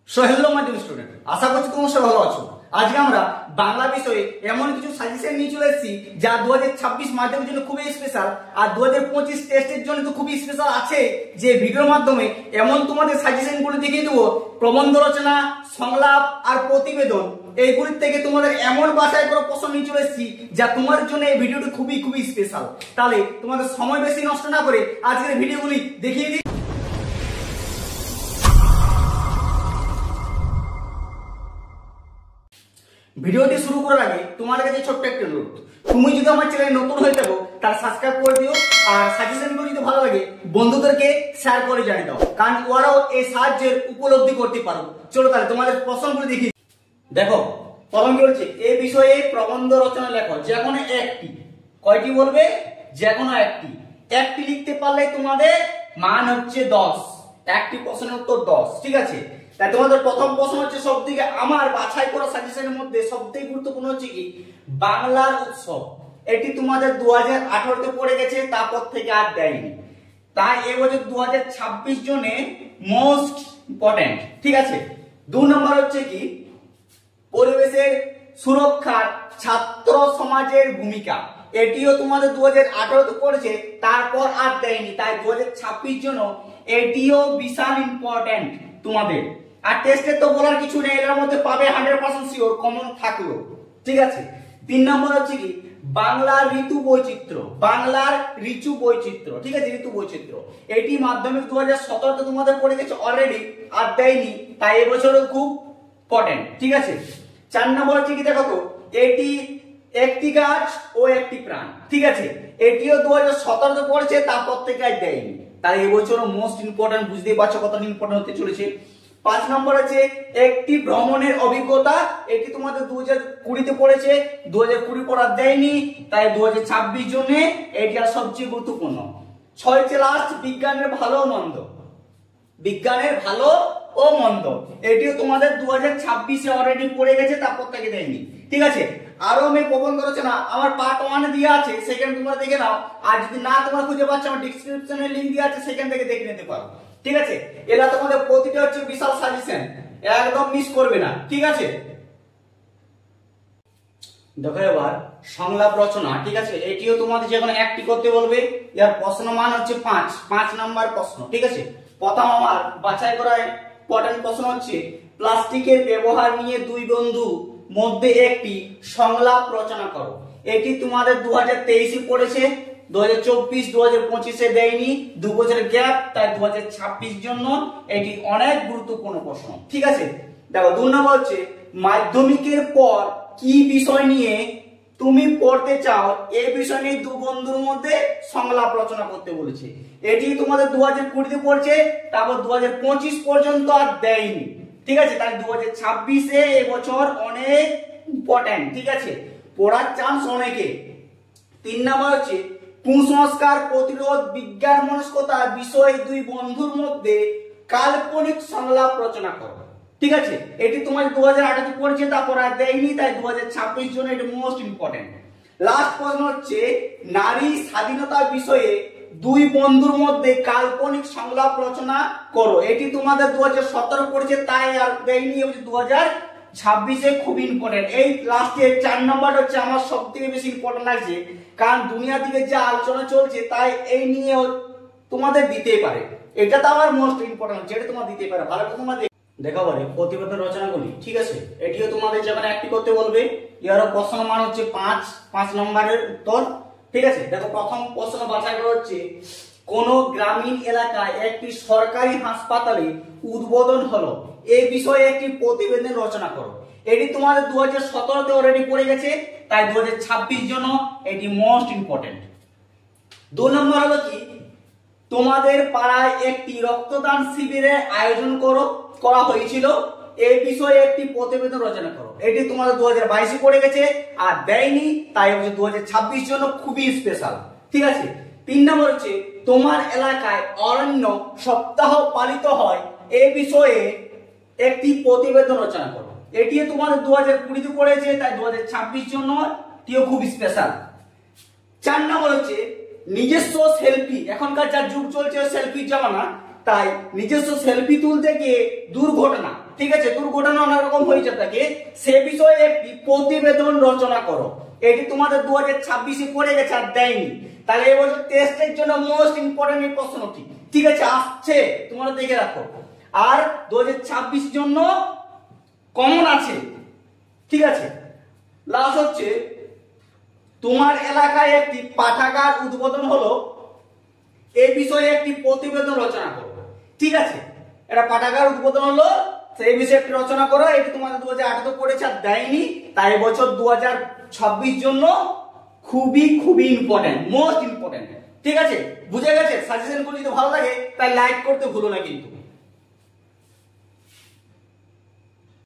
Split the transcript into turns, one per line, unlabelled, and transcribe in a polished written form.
So hello my dear student, আশা করছি তোমরা সবাই ভালো আছো। আজকে আমরা বাংলা বিষয়ে এমন কিছু সাজেশন নিয়ে চলে এসেছি যা 2026 মাধ্যমিকের জন্য খুবই স্পেশাল, আর 2025 টেস্টের জন্য তো খুবই স্পেশাল আছে। যে ভিডিওর মাধ্যমে এমন তোমাদের সাজেশন গুলো দেখিয়ে দেবো, প্রবন্ধ রচনা, সংলাপ আর প্রতিবেদন, এইগুলির থেকে তোমাদের এমন বাছাই করে প্রশ্ন নিয়ে চলে এসেছি যা তোমার জন্য এই ভিডিওটি খুবই খুবই স্পেশাল। তাহলে তোমাদের সময় বেশি নষ্ট না করে আজকের ভিডিওগুলি দেখিয়ে দিই। ভিডিওটি শুরু করার আগে তোমার কাছে ছোট্ট একটা অনুরোধ, তুমি যদি আমার চ্যানেলে নতুন হয়ে থাকো তাহলে সাবস্ক্রাইব করে দিও, আর সাজেশনগুলো যদি ভালো লাগে বন্ধুদেরকে শেয়ার করে জানিয়ে দাও, কারণ ওরাও এই সাহায্যের উপলব্ধি করতে পারো। চলো তাহলে তোমাদের প্রশ্নগুলো দেখি। দেখো প্রথম কি বলছে, এই বিষয়ে প্রবন্ধ রচনা লেখো, যে কোনো একটি। কয়টি বলবে? যে কোনো একটি। একটি লিখতে পারলে তোমাদের মান হচ্ছে 10, একটি প্রশ্নের উত্তর 10। ঠিক আছে, তাই তোমাদের প্রথম প্রশ্ন হচ্ছে সবথেকে আমার বাছাই করা সাজেশনের মধ্যে সবথেকে গুরুত্বপূর্ণ হচ্ছে কি বাংলার উৎসব। এটি তোমাদের 2018 তে পড়ে গেছে, তারপর থেকে আর দেয়নি, তাই এবছর 2026 জনে মোস্ট ইম্পর্টেন্ট। ঠিক আছে, 2 নম্বর হচ্ছে কি পরিবেশের সুরক্ষার ছাত্র সমাজের ভূমিকা। এটিও তোমাদের 2018 তে পড়েছে, তারপর আর দেয়নি, তাই 2026 জন্য এটিও বিশাল ইম্পর্টেন্ট তোমাদের। আর টেস্টে তো বলার কিছু নেই, এর মধ্যে পাবে 100% শিওর, কমন থাকলো। ঠিক আছে, 3 নম্বর হচ্ছে কি বাংলার ঋতু বৈচিত্র্য। বাংলার ঋতু বৈচিত্র্য, ঠিক আছে, ঋতু বৈচিত্র্য এটি মাধ্যমিক 2017 তে তোমাদের পড়ে গেছে অলরেডি, আর দেয়নি, তাই এবছরও খুব ইম্পর্টেন্ট। ঠিক আছে, 4 নম্বর হচ্ছে কি দেখো তো, এটি একটি গাছ ও একটি প্রাণ। ঠিক আছে, এটিও 2017 তে পড়েছে, তারপর থেকে আর দেয়নি, তাই এবছরও মোস্ট ইম্পর্টেন্ট। বুঝতেই পারছো কতটা ইম্পর্টেন্ট হতে চলেছে। 5 নম্বর আছে একটি ভ্রমণের অভিজ্ঞতা। এটি তোমাদের 2020 তে পড়েছে, 2020 পড়া দেয়নি, তাই 2026 জন্য এটি আর সবচেয়ে গুরুত্বপূর্ণ। 6 হচ্ছে লাস্ট বিজ্ঞানের ভালো ও মন্দ। বিজ্ঞানের ভালো ও মন্দ এটিও তোমাদের 2026 এ অলরেডি পড়ে গেছে, তারপর থেকে দেয়নি। ঠিক আছে, আরো আমি প্রবন্ধ রচনা আমার পার্ট 1 এ দেওয়া আছে, সেখানে তোমরা দেখে নাও, আর যদি না তোমরা খুঁজে পাচ্ছ আমার ডেসক্রিপশনে লিংক দেওয়া আছে, সেখান থেকে দেখে নিতে পারো। ঠিক আছে, এরা তোমাদের প্রতিটা হচ্ছে বিশাল সাজেশন, একদম মিস করবে না। ঠিক আছে, দেখো এবার সংলাপ রচনা। ঠিক আছে, এটিও তোমাদের যে কোনো একটি করতে বলবে, এর প্রশ্ন মান হচ্ছে 5 নাম্বার প্রশ্ন। ঠিক আছে, প্রথম আমার বাছাই করা ইম্পর্টেন্ট প্রশ্ন হচ্ছে প্লাস্টিকের ব্যবহার নিয়ে দুই বন্ধু মধ্যে একটি সংলাপ রচনা করো। এটি তোমাদের 2023 এ পড়েছে, 2024 2025 এ দেয়নি, 2 বছরের গ্যাপ, তাই 2026 জন্য এটি অনেক গুরুত্বপূর্ণ প্রশ্ন। ঠিক আছে, দেখো 2 নম্বর হচ্ছে মাধ্যমিকের পর কি বিষয় নিয়ে তুমি পড়তে চাও, এই বিষয় নিয়ে দু বন্ধুর মধ্যে সংলাপ রচনা করতে বলেছে। এটি তোমাদের 2020 তে পড়ছে, তারপর 2025 পর্যন্ত আর দেয়নি। ঠিক আছে, তাই 2026 এ এবছর অনেক ইম্পর্টেন্ট। ঠিক আছে, পড়ার চান্স অনেকে। 3 নম্বর হচ্ছে কুসংস্কার প্রতিরোধ বিজ্ঞান মনস্কতা বিষয় দুই বন্ধুর মধ্যে কাল্পনিক সংলাপ রচনা করো। ঠিক আছে, এটি তোমার 2018 তে পড়েছে, তারপর আর দেয়নি, তাই 2026 জন্য এটা মোস্ট ইম্পর্টেন্ট। লাস্ট প্রশ্ন হচ্ছে নারী স্বাধীনতা বিষয়ে দুই বন্ধুর মধ্যে কাল্পনিক সংলাপ রচনা করো। এটি তোমাদের 2017 পড়েছে, তাই আর দেয়নি, 2026 এ খুব ইম্পর্টেন্ট। এই লাস্টে 4 নম্বরটা হচ্ছে আমার সবথেকে বেশি ইম্পর্টেন্ট লাগছে, কারণ দুনিয়া থেকে যে আলোচনা চলছে তাই এই নিয়ে তোমাদের দিতেই পারে। এটা তো আমার মোস্ট ইম্পর্টেন্ট, যেটা তোমার দিতেই পারে। ভালো করে তোমাদের দেখা বলে প্রতিবেদন রচনাগুলি। ঠিক আছে, এটিও তোমাদের যেখানে একটি করতে বলবে, এর প্রশ্ন মান হচ্ছে 5 নম্বরের উত্তর। ঠিক আছে, দেখো প্রথম প্রশ্ন বাছাই করা হচ্ছে কোন গ্রামীণ এলাকায় একটি সরকারি হাসপাতালে উদ্বোধন হলো, এই বিষয়ে একটি প্রতিবেদন রচনা করো। এটি তোমাদের 2017 তে অলরেডি পড়ে গেছে, তাই 2026 জন্য এটি মোস্ট ইম্পর্টেন্ট। 2 নম্বর হলো কি তোমাদের পাড়ায় একটি রক্তদান শিবিরের আয়োজন করা হয়েছিল, এই বিষয়ে একটি প্রতিবেদন রচনা করো। এটি তোমাদের 2022 এ পড়ে গেছে, আর দেয়নি, তাই 2026 জন্য খুবই স্পেশাল। ঠিক আছে, 3 নম্বর হচ্ছে তোমার এলাকায় অরণ্য সপ্তাহ পালিত হয়, এই বিষয়ে একটি প্রতিবেদন রচনা করো। এটি তোমাদের 2020 তে পড়েছে, তাই 2026 জন্য এটিও খুব স্পেশাল। 4 নম্বর হচ্ছে নিজস্ব সেলফি। এখনকার যা যুগ চলছে সেলফির জামানা, তাই নিজস্ব সেলফি তুলতে গিয়ে দুর্ঘটনা, ঠিক আছে, দুর্ঘটনা অনেক রকম হয়েছে থাকে, সে বিষয়ে একটি প্রতিবেদন রচনা করো। এটি তোমাদের 2026-এ পড়ে গেছে আর দেয়নি, তাহলে এবছর টেস্টের জন্য মোস্ট ইম্পর্টেন্ট এই প্রশ্নটি, ঠিক আছে, আসছে, তোমরা দেখে রাখো। আর 2026 জন্য কমন আছে, ঠিক আছে। লাস্ট হচ্ছে তোমার এলাকায় একটি পাঠাগার উদ্বোধন হলো, এই বিষয়ে একটি প্রতিবেদন রচনা করো, ঠিক আছে। এটা পাঠাগার উদ্বোধন হলো, সেই বিষয়ে একটি রচনা করো। এটি তোমাদের 2018 পড়েছে আর দেয়নি, তাই এবছর 2026 জন্য খুবই খুবই ইম্পর্টেন্ট, মোস্ট ইম্পর্টেন্ট, ঠিক আছে। বুঝে গেছে? সাজেশন গুলো যদি ভালো লাগে তাই লাইক করতে ভুলো না কিন্তু।